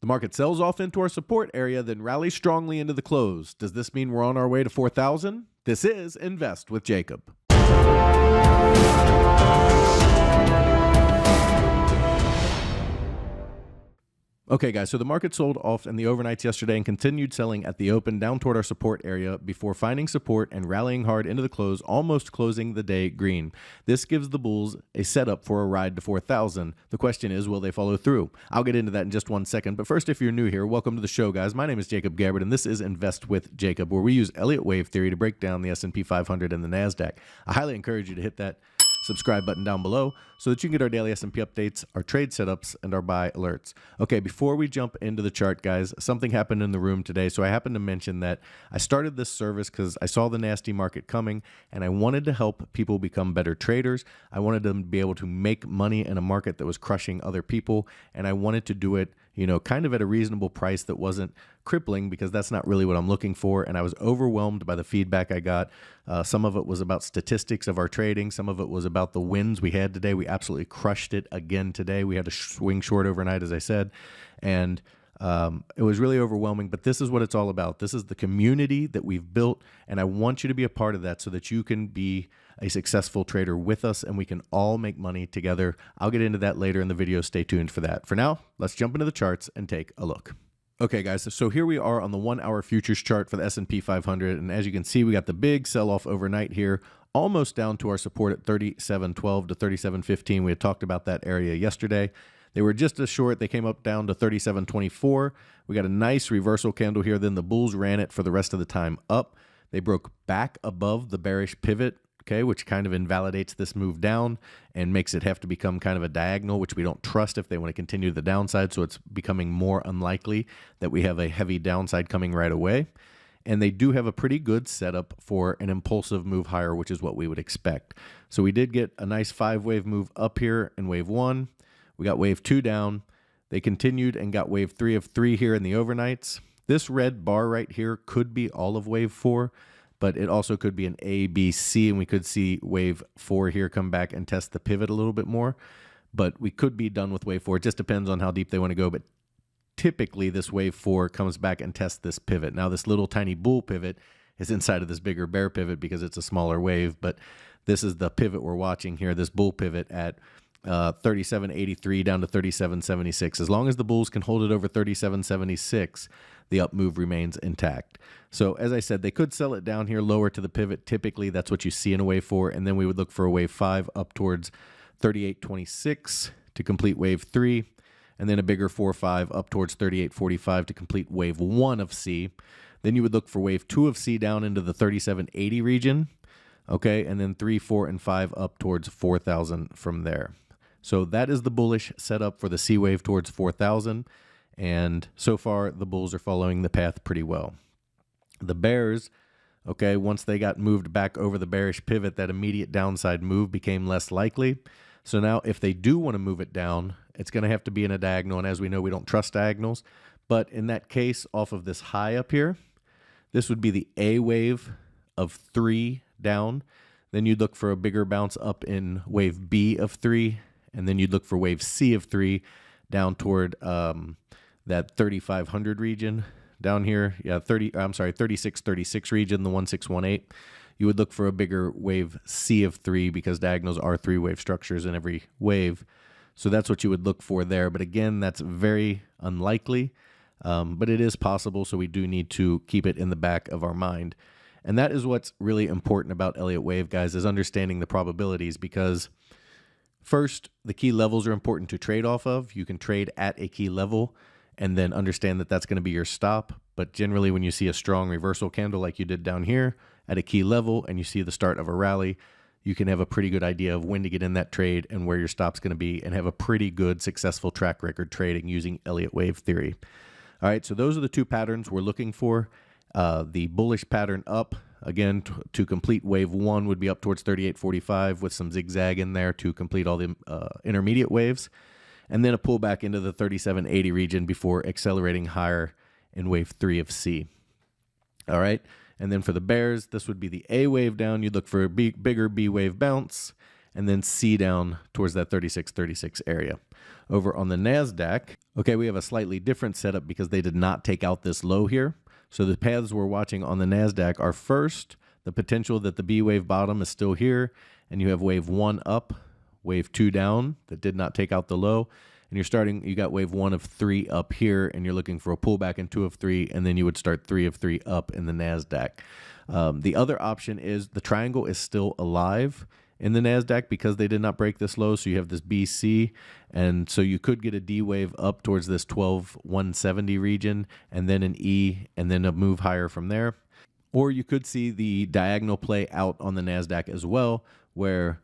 The market sells off into our support area, then rallies strongly into the close. Does this mean we're on our way to 4,000? This is Invest with Jacob. Okay, guys, so the market sold off in the overnights yesterday and continued selling at the open down toward our support area before finding support and rallying hard into the close, almost closing the day green. This gives the bulls a setup for a ride to 4,000. The question is, will they follow through? I'll get into that in just 1 second, but first, if you're new here, welcome to the show, guys. My name is Jacob Gabbard, and this is Invest with Jacob, where we use Elliott Wave Theory to break down the SP500 and the Nasdaq. I highly encourage you to hit that subscribe button down below so that you can get our daily S&P updates, our trade setups, and our buy alerts. Okay, before we jump into the chart, guys, something happened in the room today. So I happened to mention that I started this service because I saw the nasty market coming and I wanted to help people become better traders. I wanted them to be able to make money in a market that was crushing other people, and I wanted to do it, kind of at a reasonable price that wasn't crippling, because that's not really what I'm looking for. And I was overwhelmed by the feedback I got. Some of it was about statistics of our trading. Some of it was about the wins we had today. We absolutely crushed it again today. We had to swing short overnight, as I said. And it was really overwhelming, but this is what it's all about. This is the community that we've built, and I want you to be a part of that so that you can be a successful trader with us and we can all make money together. I'll get into that later in the video. Stay tuned for that. For now, let's jump into the charts and take a look. Okay, guys, so here we are on the 1 hour futures chart for the S&P 500, and as you can see, we got the big sell-off overnight here, almost down to our support at 37.12 to 37.15. We had talked about that area yesterday. They were just as short. They came up down to 37.24. We got a nice reversal candle here. Then the bulls ran it for the rest of the time up. They broke back above the bearish pivot, okay, which kind of invalidates this move down and makes it have to become kind of a diagonal, which we don't trust if they want to continue the downside. So it's becoming more unlikely that we have a heavy downside coming right away. And they do have a pretty good setup for an impulsive move higher, which is what we would expect. So we did get a nice 5-wave move up here in wave 1. We got wave 2 down. They continued and got wave 3 of 3 here in the overnights. This red bar right here could be all of wave 4, but it also could be an A, B, C, and we could see wave 4 here come back and test the pivot a little bit more. But we could be done with wave 4. It just depends on how deep they want to go, but typically this wave 4 comes back and tests this pivot. Now this little tiny bull pivot is inside of this bigger bear pivot because it's a smaller wave, but this is the pivot we're watching here, this bull pivot at 37.83 down to 37.76. As long as the bulls can hold it over 37.76, the up move remains intact. So as I said, they could sell it down here lower to the pivot. Typically, that's what you see in a wave 4, and then we would look for a wave 5 up towards 38.26 to complete wave 3, and then a bigger 4-5 up towards 38.45 to complete wave 1 of C. Then you would look for wave 2 of C down into the 37.80 region, okay, and then 3, 4, and 5 up towards 4,000 from there. So that is the bullish setup for the C wave towards 4,000. And so far, the bulls are following the path pretty well. The bears, okay, once they got moved back over the bearish pivot, that immediate downside move became less likely. So now if they do want to move it down, it's going to have to be in a diagonal. And as we know, we don't trust diagonals. But in that case, off of this high up here, this would be the A wave of 3 down. Then you'd look for a bigger bounce up in wave B of 3. And then you'd look for wave C of 3 down toward that 3,500 region down here. Yeah, 3636 region, the 1618. You would look for a bigger wave C of 3 because diagonals are 3-wave structures in every wave. So that's what you would look for there. But again, that's very unlikely, but it is possible. So we do need to keep it in the back of our mind. And that is what's really important about Elliott Wave, guys, is understanding the probabilities, because first, the key levels are important to trade off of. You can trade at a key level and then understand that that's going to be your stop. But generally, when you see a strong reversal candle like you did down here at a key level and you see the start of a rally, you can have a pretty good idea of when to get in that trade and where your stop's going to be and have a pretty good successful track record trading using Elliott Wave Theory. All right, so those are the two patterns we're looking for. The bullish pattern up, again, to complete wave 1 would be up towards 38.45 with some zigzag in there to complete all the intermediate waves, and then a pullback into the 37.80 region before accelerating higher in wave 3 of C. All right, and then for the bears, this would be the A wave down. You'd look for a bigger B wave bounce, and then C down towards that 36.36 area. Over on the Nasdaq, Okay, we have a slightly different setup because they did not take out this low here. So the paths we're watching on the Nasdaq are first, the potential that the B wave bottom is still here, and you have wave 1 up, wave 2 down that did not take out the low, and you got wave 1 of 3 up here, and you're looking for a pullback in 2 of 3, and then you would start 3 of 3 up in the Nasdaq. The other option is the triangle is still alive in the Nasdaq because they did not break this low, so you have this BC, and so you could get a D wave up towards this 12,170 region, and then an E, and then a move higher from there. Or you could see the diagonal play out on the Nasdaq as well, where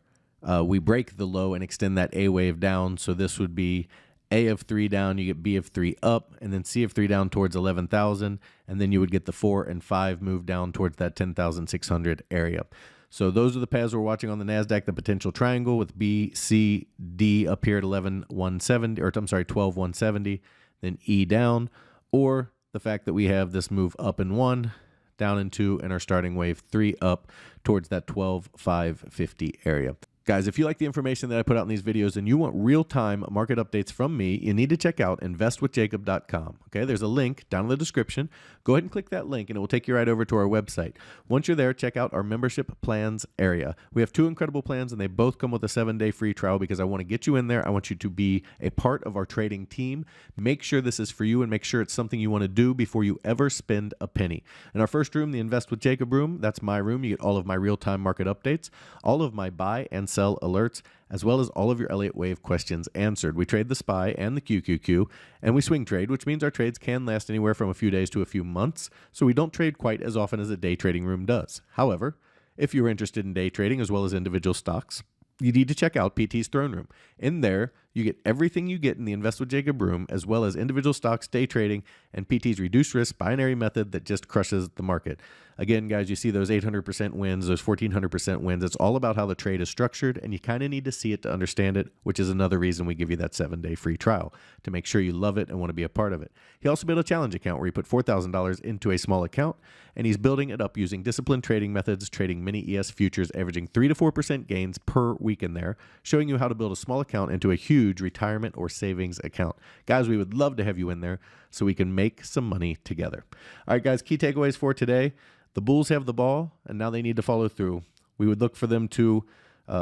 we break the low and extend that A wave down. So this would be A of 3 down, you get B of 3 up, and then C of 3 down towards 11,000, and then you would get the 4 and 5 move down towards that 10,600 area. So those are the paths we're watching on the Nasdaq, the potential triangle with B, C, D up here at 12,170, then E down, or the fact that we have this move up in 1, down in 2, and our starting wave 3 up towards that 12,550 area. Guys, if you like the information that I put out in these videos and you want real-time market updates from me, you need to check out investwithjacob.com. Okay, there's a link down in the description. Go ahead and click that link and it will take you right over to our website. Once you're there, check out our membership plans area. We have 2 incredible plans and they both come with a 7-day free trial because I want to get you in there. I want you to be a part of our trading team. Make sure this is for you and make sure it's something you want to do before you ever spend a penny. In our first room, the Invest with Jacob room, that's my room. You get all of my real-time market updates, all of my buy and sell alerts, as well as all of your Elliott Wave questions answered. We trade the SPY and the QQQ, and we swing trade, which means our trades can last anywhere from a few days to a few months, so we don't trade quite as often as a day trading room does. However, if you're interested in day trading as well as individual stocks, you need to check out PT's Throne Room. In there, you get everything you get in the Invest with Jacob room, as well as individual stocks, day trading, and PT's reduced risk binary method that just crushes the market. Again, guys, you see those 800% wins, those 1400% wins. It's all about how the trade is structured, and you kind of need to see it to understand it, which is another reason we give you that 7-day free trial, to make sure you love it and want to be a part of it. He also built a challenge account where he put $4,000 into a small account, and he's building it up using disciplined trading methods, trading mini ES futures, averaging 3 to 4% gains per week in there, showing you how to build a small account into a huge retirement or savings account. Guys, we would love to have you in there so we can make some money together. All right, guys, key takeaways for today. The bulls have the ball, and now they need to follow through. We would look for them to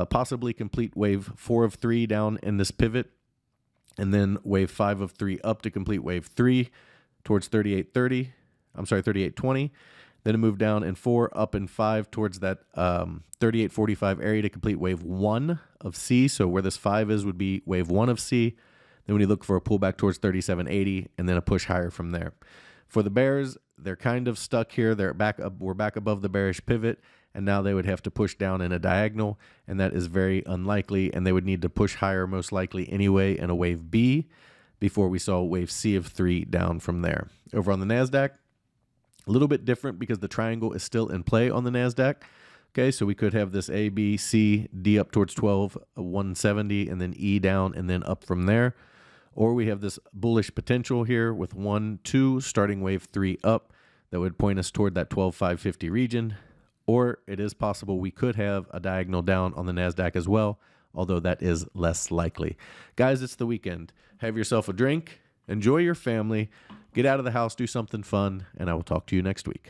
possibly complete wave 4 of 3 down in this pivot, and then wave 5 of 3 up to complete wave 3 towards 3820. Then a move down in 4, up in 5 towards that 3845 area to complete wave 1 of C. So where this 5 is would be wave 1 of C. Then when you look for a pullback towards 3780 and then a push higher from there. For the bears, they're kind of stuck here. We're back above the bearish pivot, and now they would have to push down in a diagonal, and that is very unlikely, and they would need to push higher most likely anyway in a wave B before we saw wave C of 3 down from there. Over on the Nasdaq, a little bit different because the triangle is still in play on the Nasdaq. Okay, so we could have this A, B, C, D up towards 12,170, and then E down and then up from there. Or we have this bullish potential here with 1, 2, starting wave 3 up that would point us toward that 12,550 region. Or it is possible we could have a diagonal down on the Nasdaq as well, although that is less likely. Guys, it's the weekend. Have yourself a drink, enjoy your family, get out of the house, do something fun, and I will talk to you next week.